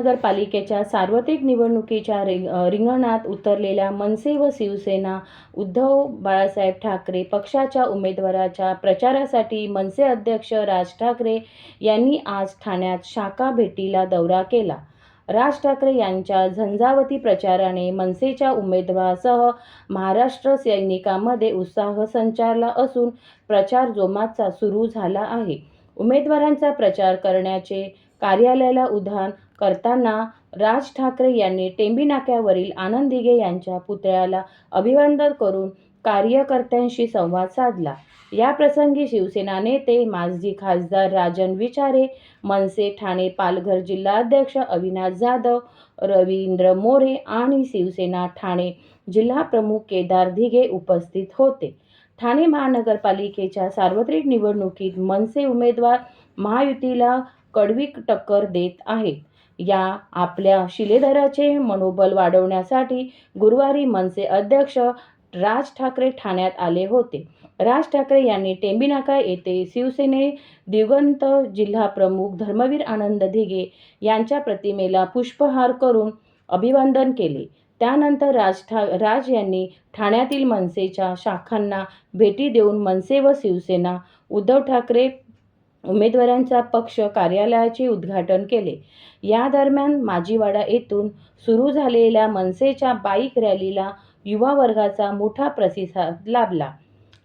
नगरपालिकेच्या सार्वत्रिक निवडणुकीच्या रिंगणात उतरलेल्या मनसे व शिवसेना उद्धव बाळासाहेब ठाकरे पक्षाच्या उमेदवाराच्या प्रचारासाठी मनसे अध्यक्ष राज ठाकरे यांनी आज ठाण्यात शाखा भेटीला दौरा केला. राज ठाकरे यांच्या झंझावती प्रचाराने मनसेच्या उमेदवारासह महाराष्ट्र सैनिकांमध्ये उत्साह संचारला असून प्रचार जोमात सुरू झाला आहे. उमेदवारांचा प्रचार करण्याचे कार्यालयाला उद्यान करताना राज ठाकरे यांनी टेंबी नाक्यावरील आनंद दिघे यांच्या पुतळ्याला अभिवादन करून कार्यकर्त्यांशी संवाद साधला. याप्रसंगी शिवसेना नेते माजी खासदार राजन विचारे, मनसे ठाणे पालघर जिल्हाध्यक्ष अविनाश जाधव, रवींद्र मोरे आणि शिवसेना ठाणे जिल्हा प्रमुख केदार दिघे उपस्थित होते. ठाणे महानगरपालिकेच्या सार्वत्रिक निवडणुकीत मनसे उमेदवार महायुतीला कडवी टक्कर देत आहेत. या आपल्या शिलेदाराचे मनोबल वाढवण्यासाठी गुरुवारी मनसे अध्यक्ष राज ठाकरे ठाण्यात आले होते. राज ठाकरे यांनी टेंबी नाका येथे शिवसेने दिवंगत जिल्हाप्रमुख धर्मवीर आनंद दिघे यांच्या प्रतिमेला पुष्पहार करून अभिवादन केले. त्यानंतर राज यांनी ठाण्यातील मनसेच्या शाखांना भेटी देऊन मनसे व शिवसेना उद्धव ठाकरे उमेदवारांच्या पक्ष कार्यालयाचे उद्घाटन केले. या दरम्यान माजीवाडा येथून सुरू झालेल्या मनसेच्या बाईक रॅलीला युवा वर्गाचा मोठा प्रतिसाद लाभला.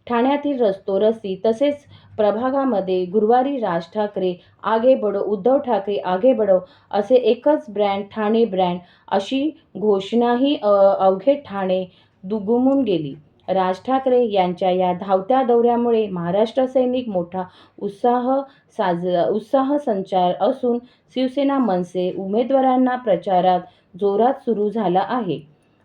ठाण्यातील रस्तोरस्ती तसेच प्रभागामध्ये गुरुवारी राज ठाकरे आगे बढो, उद्धव ठाकरे आगे बढो असे एकच ब्रँड ठाणे ब्रँड अशी घोषणाही अवघे ठाणे दुमदुमून गेली. राज ठाकरे यांच्या या धावत्या दौऱ्यामुळे महाराष्ट्र सैनिक मोठा उत्साह संचार असून शिवसेना मनसे उमेदवारांना प्रचारात जोरात सुरू झाला आहे.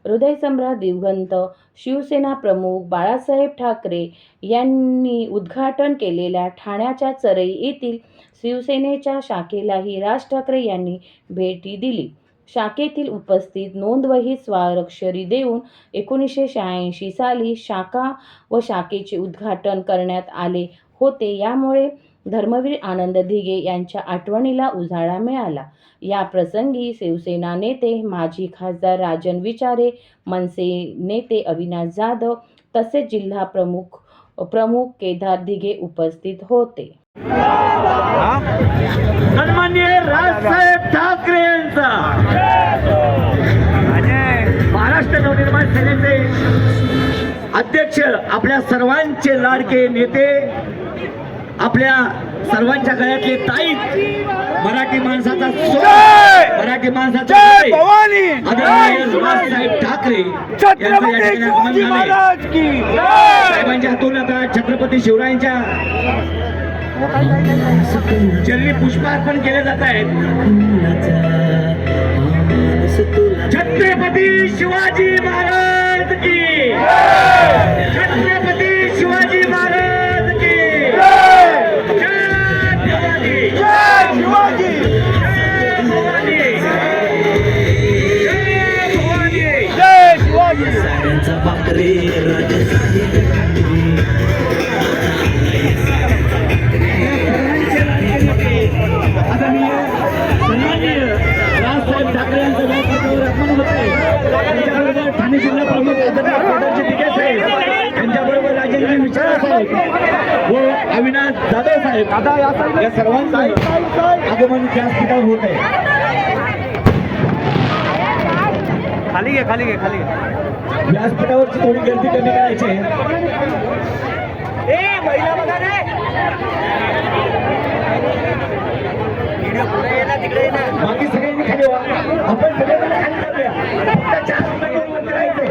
हृदयसम्राट दिवंगत शिवसेना प्रमुख बाळासाहेब ठाकरे यांनी उद्घाटन केलेल्या ठाण्याच्या चरई येथील शिवसेनेच्या शाखेलाही राज ठाकरे यांनी भेटी दिली. शाखेतील उपस्थित नोंदवहीत स्वाक्षरी देऊन 1986 साली शाखा व शाखेचे उद्घाटन करण्यात आले होते. यामुळे धर्मवीर आनंद दिघे यांच्या आठवणीला उजाळा मिळाला. या प्रसंगी शिवसेना नेते माजी खासदार राजन विचारे, मनसे नेते अविनाश जाधव तसेच जिल्हा प्रमुख केदार दिघे उपस्थित होते. सन्माननीय राजसाहेब ठाकरे यांचा महाराष्ट्र नवनिर्माण सेनेचे अध्यक्ष, आपल्या सर्वांचे लाडके नेते, आपल्या सर्वांच्या गळ्यातले ताईत, मराठी माणसाचा मराठी माणसाचा राजसाहेब ठाकरे साहेबांच्या हातून आता छत्रपती शिवरायांच्या चरणी पुष्पार्पण केले जात आहेत. छत्रपती शिवाजी महाराज की, छत्रपती शिवाजी महाराज की जय शिवाजी, जय भवानी, जय भवानी, जय शिवाजी. राजसाहेब ठाकरे यांचं अपमान होत आहे. त्यांच्याबरोबर ठाणे जिल्हा प्रमुख दिघे साहेब, त्यांच्याबरोबर राजेंद्र विचारे साहेब व अविनाश जाधव साहेब या सर्वांचं आगमन व्यासपीठावर होत आहे. खाली घे, खाली घे, खाली घे. व्यासपीठावरची थोडी गर्दी कमी करायची आहे. बाकी सगळ्यांनी खाली व्हा. आपण सगळ्यांना खाली करूया. फक्त 4 उमेदवार वरती राहायचे,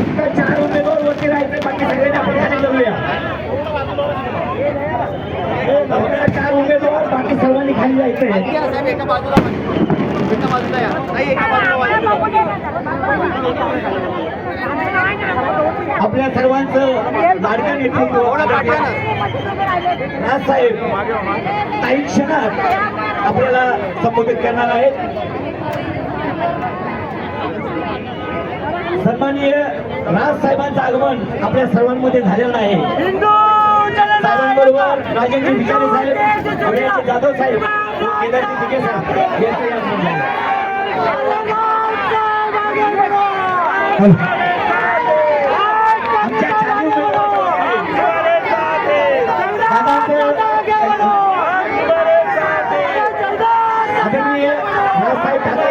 फक्त 4 उमेदवार वरती राहायचे. बाकी सगळ्यांनी आपण खाली करूया. 4 उमेदवार, बाकी सर्वांनी खाली जायचंय. आपल्या सर्वांचं लाडकं नेतृत्व राजसाहेब काही क्षणात आपल्याला संबोधित करणार आहेत. सन्माननीय राजसाहेबांचं आगमन आपल्या सर्वांमध्ये झालेलं आहे. साहेबांबरोबर राजेंद्र विचारे साहेब, जाधव साहेब व केदारजी तिघे साहेब यांचं या मंडळाला. आमच्या चालू आदरणीय बाळासाहेब ठाकरे